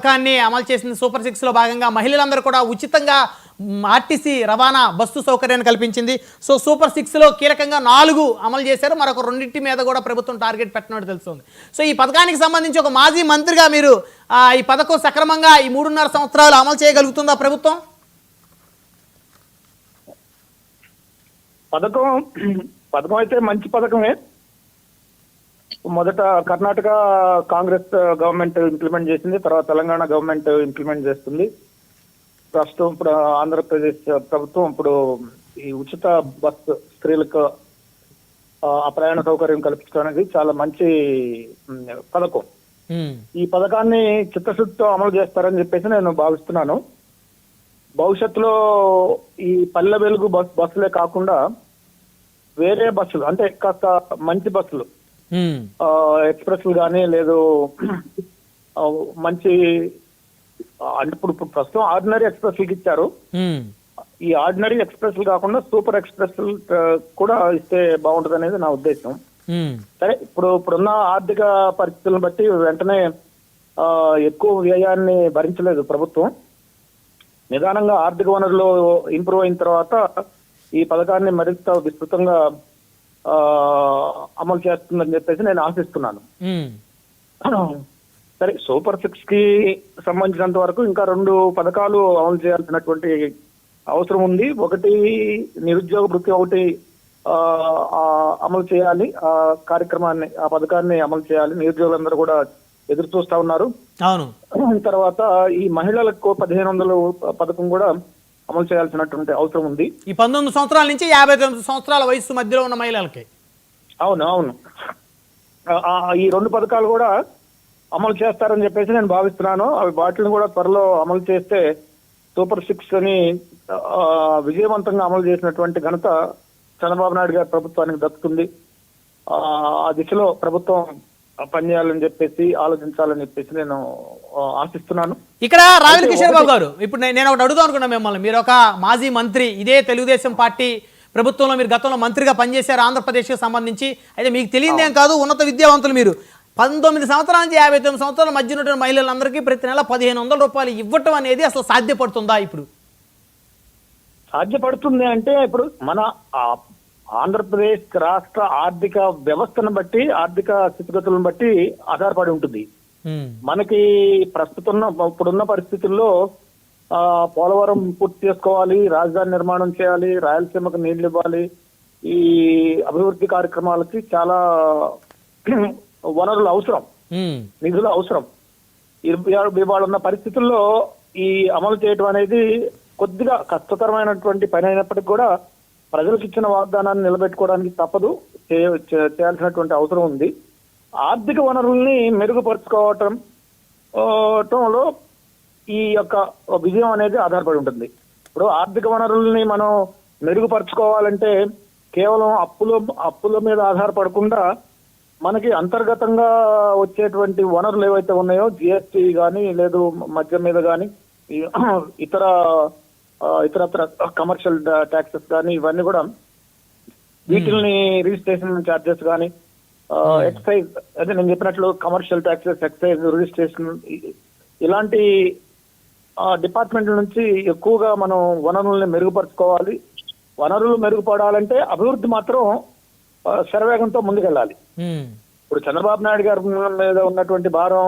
పథకాన్ని అమలు చేసిన సూపర్ 6 లో భాగంగా మహిళలందరూ కూడా ఉచితంగా ఆర్టీసీ రవాణా బస్సు సౌకర్యాన్ని కల్పించింది. సో సూపర్ 6 లో కీలకంగా 4 అమలు చేశారు. మరొక 2 మీద కూడా ప్రభుత్వం టార్గెట్ పెట్టినట్టు తెలుస్తుంది. సో ఈ పథకానికి సంబంధించి ఒక మాజీ మంత్రిగా మీరు ఈ పథకం సక్రమంగా ఈ 3.5 సంవత్సరాలు అమలు చేయగలుగుతుందా ప్రభుత్వం? పథకం అయితే మంచి పథకమే. మొదట కర్ణాటక కాంగ్రెస్ గవర్నమెంట్ ఇంప్లిమెంట్ చేసింది, తర్వాత తెలంగాణ గవర్నమెంట్ ఇంప్లిమెంట్ చేస్తుంది. ప్రస్తుతం ఇప్పుడు ఆంధ్రప్రదేశ్ ప్రభుత్వం ఇప్పుడు ఈ ఉచిత బస్ స్త్రీలకు ప్రయాణ సౌకర్యం కల్పించడానికి చాలా మంచి పథకం. ఈ పథకాన్ని చిత్తశుద్ధితో అమలు చేస్తారని చెప్పేసి నేను భావిస్తున్నాను. భవిష్యత్తులో ఈ పల్లె వెలుగు బస్సులే కాకుండా వేరే బస్సులు, అంటే కాస్త మంచి బస్సులు, ఎక్స్ప్రెస్లు కానీ లేదు మంచి, అంటే ఇప్పుడు ప్రస్తుతం ఆర్డినరీ ఎక్స్ప్రెస్లకు ఇచ్చారు. ఈ ఆర్డినరీ ఎక్స్ప్రెస్లు కాకుండా సూపర్ ఎక్స్ప్రెస్ కూడా ఇస్తే బాగుంటుంది అనేది నా ఉద్దేశం. సరే, ఇప్పుడున్న ఆర్థిక పరిస్థితులను బట్టి వెంటనే ఎక్కువ వ్యయాన్ని భరించలేదు ప్రభుత్వం. నిదానంగా ఆర్థిక వనరులు ఇంప్రూవ్ అయిన తర్వాత ఈ పథకాన్ని మరింత విస్తృతంగా అమలు చేస్తుందని చెప్పేసి నేను ఆశిస్తున్నాను. సరే, సూపర్ 6 కి సంబంధించినంత వరకు ఇంకా 2 పథకాలు అమలు చేయాల్సినటువంటి అవసరం ఉంది. ఒకటి నిరుద్యోగ భృతి, ఒకటి అమలు చేయాలి. ఆ కార్యక్రమాన్ని, ఆ పథకాన్ని అమలు చేయాలి. నిరుద్యోగులందరూ కూడా ఎదురు చూస్తా ఉన్నారు. అవును. తర్వాత ఈ మహిళలకు 1500 పథకం కూడా అమలు చేయాల్సినటువంటి అవసరం ఉంది. ఈ 19 సంవత్సరాల నుంచి 59 సంవత్సరాల వయసు మధ్యలో ఉన్న మహిళలకి. అవును. ఈ 2 పథకాలు కూడా అమలు చేస్తారని చెప్పేసి నేను భావిస్తున్నాను. అవి వాటిని కూడా త్వరలో అమలు చేస్తే సూపర్ 6 అని విజయవంతంగా అమలు చేసినటువంటి ఘనత చంద్రబాబు నాయుడు గారి ప్రభుత్వానికి దక్కుతుంది. ఆ దిశలో ప్రభుత్వం పనిచేయాలని చెప్పేసి, ఆలోచించాలని చెప్పేసి నేను ఆశిస్తున్నాను. ఇక్కడ రావిల కిషోర్ బాబు గారు, ఇప్పుడు నేను ఒకటి అడుగుదాం అనుకున్నా మిమ్మల్ని. మీరు ఒక మాజీ మంత్రి, ఇదే తెలుగుదేశం పార్టీ ప్రభుత్వంలో మీరు గతంలో మంత్రిగా పనిచేశారు ఆంధ్రప్రదేశ్కి సంబంధించి. అయితే మీకు తెలియదేం కాదు, ఉన్నత విద్యావంతులు మీరు. 19 సంవత్సరాల నుంచి 59 సంవత్సరాల మధ్య ఉన్నటువంటి మహిళలందరికీ ప్రతి నెల 1500 రూపాయలు ఇవ్వటం అనేది అసలు సాధ్యపడుతుందా? ఇప్పుడు సాధ్యపడుతుంది అంటే, ఇప్పుడు మన ఆంధ్రప్రదేశ్ రాష్ట్ర ఆర్థిక వ్యవస్థను బట్టి, ఆర్థిక స్థితిగతులను బట్టి ఆధారపడి ఉంటుంది. మనకి ఇప్పుడున్న పరిస్థితుల్లో పోలవరం పూర్తి చేసుకోవాలి, రాజధాని నిర్మాణం చేయాలి, రాయలసీమకు నీళ్లు ఇవ్వాలి, ఈ అభివృద్ధి కార్యక్రమాలకి చాలా వనరులు అవసరం, నిధులు అవసరం. ఇవాళ ఉన్న పరిస్థితుల్లో ఈ అమలు చేయటం అనేది కొద్దిగా కష్టతరమైనటువంటి పని అయినప్పటికీ కూడా ప్రజలకు ఇచ్చిన వాగ్దానాన్ని నిలబెట్టుకోవడానికి తప్పదు, చేయాల్సినటువంటి అవసరం ఉంది. ఆర్థిక వనరుల్ని మెరుగుపరుచుకోవటంలో ఈ యొక్క విజయం అనేది ఆధారపడి ఉంటుంది. ఇప్పుడు ఆర్థిక వనరుల్ని మనం మెరుగుపరుచుకోవాలంటే కేవలం అప్పుల మీద ఆధారపడకుండా మనకి అంతర్గతంగా వచ్చేటువంటి వనరులు ఏవైతే ఉన్నాయో, జిఎస్టీ కానీ, లేదు మద్యం మీద కానీ, ఇతరత్ర కమర్షియల్ ట్యాక్సెస్ కానీ, ఇవన్నీ కూడా, వీటిని రిజిస్ట్రేషన్ ఛార్జెస్ కానీ, ఎక్సైజ్, అదే నేను చెప్పినట్లు కమర్షియల్ ట్యాక్సెస్, ఎక్సైజ్, రిజిస్ట్రేషన్, ఇలాంటి డిపార్ట్మెంట్ల నుంచి ఎక్కువగా మనం వనరుల్ని మెరుగుపరుచుకోవాలి. వనరులు మెరుగుపడాలంటే అభివృద్ధి మాత్రం శరవేగంతో ముందుకెళ్ళాలి. ఇప్పుడు చంద్రబాబు నాయుడు గారి మీద ఉన్నటువంటి భారం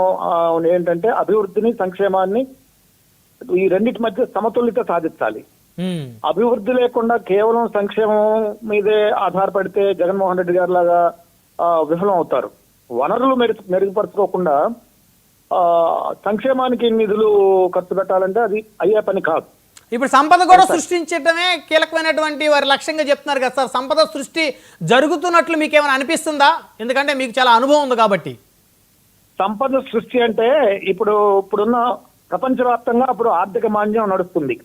ఏంటంటే అభివృద్ధిని, సంక్షేమాన్ని, ఈ రెండింటి మధ్య సమతుల్యత సాధించాలి. అభివృద్ధి లేకుండా కేవలం సంక్షేమం మీదే ఆధారపడితే జగన్మోహన్ రెడ్డి గారి లాగా విఫలం అవుతారు. వనరులు మెరుగుపరచుకోకుండా సంక్షేమానికి నిధులు ఖర్చు పెట్టాలంటే అది అయ్యే పని కాదు. ఇప్పుడు సంపద కూడా సృష్టించడమే కీలకమైనటువంటి వారి లక్ష్యంగా చెప్తున్నారు కదా సార్. సంపద సృష్టి జరుగుతున్నట్లు మీకు ఏమైనా అనిపిస్తుందా? ఎందుకంటే మీకు చాలా అనుభవం ఉంది కాబట్టి. సంపద సృష్టి అంటే ఇప్పుడున్న ప్రపంచవ్యాప్తంగా అప్పుడు ఆర్థిక మాంద్యం నడుస్తుంది.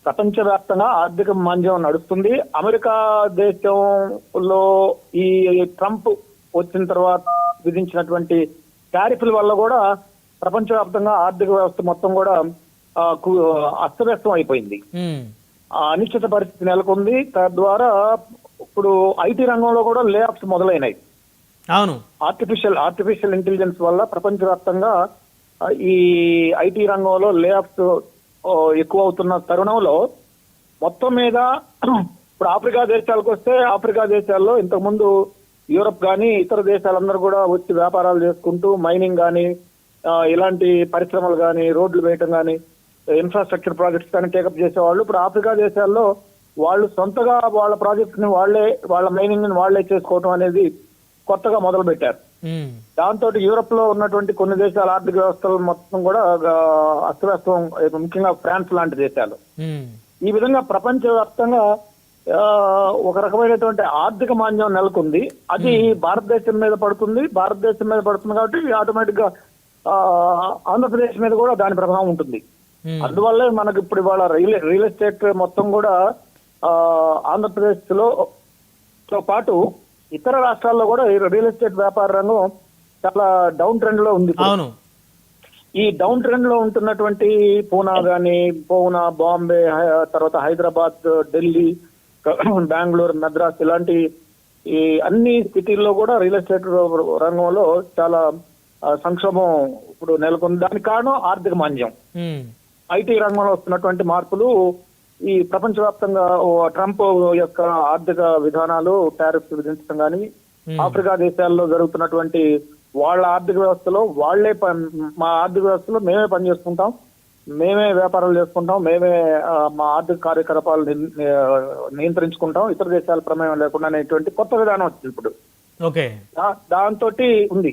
ప్రపంచవ్యాప్తంగా ఆర్థిక మాంద్యం నడుస్తుంది. అమెరికా దేశంలో ఈ ట్రంప్ వచ్చిన తర్వాత విధించినటువంటి టారిఫ్ల వల్ల కూడా ప్రపంచవ్యాప్తంగా ఆర్థిక వ్యవస్థ మొత్తం కూడా అస్తవ్యస్తం అయిపోయింది. అనిశ్చిత పరిస్థితి నెలకొంది. తద్వారా ఇప్పుడు ఐటీ రంగంలో కూడా లే ఆఫ్స్ మొదలైనాయి. అవును, ఆర్టిఫిషియల్ ఇంటెలిజెన్స్ వల్ల ప్రపంచవ్యాప్తంగా ఈ ఐటీ రంగంలో లే ఆఫ్స్ ఎక్కువ అవుతున్న తరుణంలో మొత్తం మీద ఇప్పుడు ఆఫ్రికా దేశాలకు వస్తే ఆఫ్రికా దేశాల్లో ఇంతకుముందు యూరప్ కానీ ఇతర దేశాలందరూ కూడా వచ్చి వ్యాపారాలు చేసుకుంటూ మైనింగ్ కానీ ఇలాంటి పరిశ్రమలు కానీ రోడ్లు వేయటం కానీ ఇన్ఫ్రాస్ట్రక్చర్ ప్రాజెక్ట్స్ కానీ టేకప్ చేసేవాళ్ళు. ఇప్పుడు ఆఫ్రికా దేశాల్లో వాళ్ళు సొంతగా వాళ్ళ ప్రాజెక్ట్స్ ని వాళ్లే, వాళ్ళ మైనింగ్ ని వాళ్లే చేసుకోవటం అనేది కొత్తగా మొదలు పెట్టారు. దాంతో యూరప్ లో ఉన్నటువంటి కొన్ని దేశాల ఆర్థిక వ్యవస్థలు మొత్తం కూడా అస్తవ్యస్తం, ముఖ్యంగా ఫ్రాన్స్ లాంటి దేశాలు. ఈ విధంగా ప్రపంచవ్యాప్తంగా ఒక రకమైనటువంటి ఆర్థిక మాంద్యం నెలకొంది. అది భారతదేశం మీద పడుతుంది. భారతదేశం మీద పడుతుంది కాబట్టి ఆటోమేటిక్ గా ఆంధ్రప్రదేశ్ మీద కూడా దాని ప్రభావం ఉంటుంది. అందువల్లే మనకు ఇప్పుడు ఇవాళ రియల్ ఎస్టేట్ మొత్తం కూడా ఆంధ్రప్రదేశ్ లో పాటు ఇతర రాష్ట్రాల్లో కూడా రియల్ ఎస్టేట్ వ్యాపార రంగం చాలా డౌన్ ట్రెండ్ లో ఉంది. ఈ డౌన్ ట్రెండ్ లో ఉంటున్నటువంటి పూనా, బాంబే, తర్వాత హైదరాబాద్, ఢిల్లీ, బెంగళూరు, మద్రాస్ ఇలాంటి ఈ అన్ని సిటీల్లో కూడా రియల్ ఎస్టేట్ రంగంలో చాలా సంక్షోభం ఇప్పుడు నెలకొంది. దానికి కారణం ఆర్థిక మాంద్యం. ఐటీ రంగంలో వస్తున్నటువంటి మార్పులు, ఈ ప్రపంచవ్యాప్తంగా ట్రంప్ యొక్క ఆర్థిక విధానాలు, టారిఫ్స్ విధించడం కానీ, ఆఫ్రికా దేశాల్లో జరుగుతున్నటువంటి వాళ్ళ ఆర్థిక వ్యవస్థలో వాళ్లే మా ఆర్థిక వ్యవస్థలో మేమే పనిచేసుకుంటాం, మేమే వ్యాపారాలు చేసుకుంటాం, మేమే మా ఆర్థిక కార్యకలాపాలు నియంత్రించుకుంటాం, ఇతర దేశాల ప్రమేయం లేకుండా అనేటువంటి కొత్త విధానం వచ్చింది ఇప్పుడు. దాంతో ఉంది.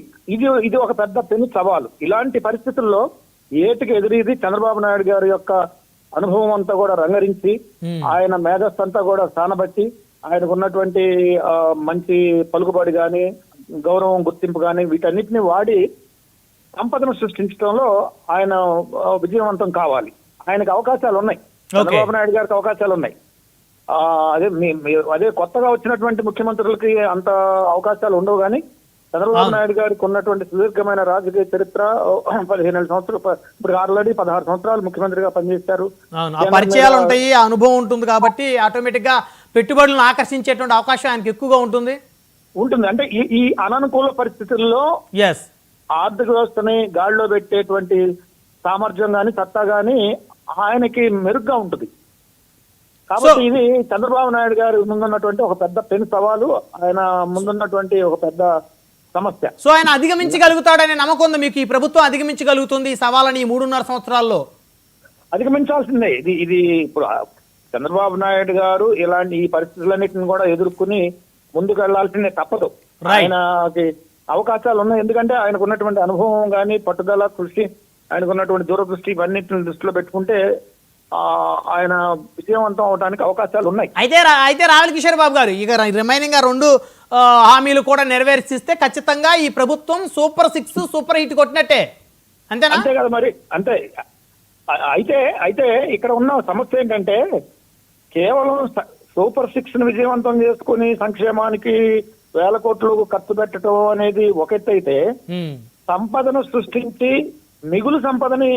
ఇది ఒక పెద్ద పెను సవాలు. ఇలాంటి పరిస్థితుల్లో ఏటికి ఎదురీది చంద్రబాబు నాయుడు గారి యొక్క అనుభవం అంతా కూడా రంగరించి, ఆయన మేధస్సు అంతా కూడా స్థానబట్టి, ఆయనకు ఉన్నటువంటి మంచి పలుకుబడి గాని, గౌరవం, గుర్తింపు గాని వీటన్నిటిని వాడి సంపదను సృష్టించడంలో ఆయన విజయవంతం కావాలి. ఆయనకు అవకాశాలు ఉన్నాయి. చంద్రబాబు నాయుడు గారికి అవకాశాలు ఉన్నాయి. అదే కొత్తగా వచ్చినటువంటి ముఖ్యమంత్రులకి అంత అవకాశాలు ఉండవు. కానీ చంద్రబాబు నాయుడు గారికి ఉన్నటువంటి సుదీర్ఘమైన రాజకీయ చరిత్ర, 15 సంవత్సరాలు, ఇప్పుడు ఆల్రెడీ 16 సంవత్సరాలు ముఖ్యమంత్రిగా పనిచేశారు. పరిచయాలు ఉంటాయి, అనుభవం ఉంటుంది కాబట్టి ఆటోమేటిక్ గా పెట్టుబడులను ఆకర్షించేటువంటి అవకాశం ఆయనకి ఎక్కువగా ఉంటుంది. అంటే ఈ అననుకూల పరిస్థితుల్లో ఆర్థిక వ్యవస్థని గాడిలో పెట్టేటువంటి సామర్థ్యం గాని, సత్తా గాని ఆయనకి మెరుగ్గా ఉంటుంది. కాబట్టి ఇది చంద్రబాబు నాయుడు గారి ముందున్నటువంటి ఒక పెద్ద పెను సవాలు, ఆయన ముందున్నటువంటి ఒక పెద్ద సమస్య. సో ఆయన అధిగమించగలుగుతాడనే నమ్మకం ఉంది మీకు? ఈ ప్రభుత్వం అధిగమించగలుగుతుంది ఈ సవాలని ఈ 3.5 సంవత్సరాల్లో? అధిగమించాల్సిందే. ఇది ఇప్పుడు చంద్రబాబు నాయుడు గారు ఇలాంటి ఈ పరిస్థితులన్నింటిని కూడా ఎదుర్కొని ముందుకు వెళ్లాల్సిందే, తప్పదు. ఆయనకి అవకాశాలు ఉన్నాయి. ఎందుకంటే ఆయనకు ఉన్నటువంటి అనుభవం గాని, పట్టుదల, కృషి, ఆయనకు ఉన్నటువంటి దూరదృష్టి ఇవన్నిటిని దృష్టిలో పెట్టుకుంటే ఆయన విజయవంతం అవడానికి అవకాశాలు ఉన్నాయి. అయితే రావెల కిషోర్ బాబు గారు, ఇక రిమైనింగ్ 2 హామీలు కూడా నెరవేర్చిస్తే ఖచ్చితంగా ఈ ప్రభుత్వం సూపర్ 6 సూపర్ హిట్ కొట్టినట్టే, అంతేనా? అంతే కదా మరి. అంతే. అయితే ఇక్కడ ఉన్న సమస్య ఏంటంటే, కేవలం సూపర్ 6 ని విజయవంతం చేసుకుని సంక్షేమానికి వేల కోట్లు ఖర్చు పెట్టడం అనేది ఒక ఎత్తు అయితే, సంపదను సృష్టించి మిగులు సంపదని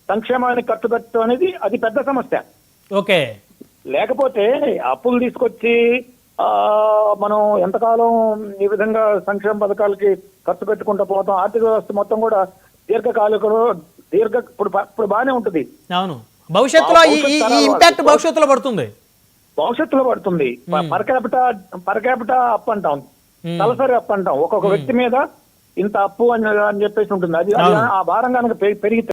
సంక్షేమానికి ఖర్చు పెట్టడం అనేది అది పెద్ద సమస్య. లేకపోతే అప్పులు తీసుకొచ్చి మనం ఎంతకాలం ఈ విధంగా సంక్షేమ పథకాలకి ఖర్చు పెట్టుకుంటూ పోతాం. ఆర్థిక వ్యవస్థ మొత్తం కూడా దీర్ఘకాలికలో ఇప్పుడు బాగానే ఉంటుంది. అవును, భవిష్యత్తులో ఈ ఇంపాక్ట్ భవిష్యత్తులో పడుతుంది. పర్ క్యాపిటా అప్ అంటాం, తలసరి అప్ అంటాం. ఒక్కొక్క వ్యక్తి మీద ఇంత అప్పు అని చెప్పేసి ఉంటుంది. అది ఆ భారం కనుక పెరిగితే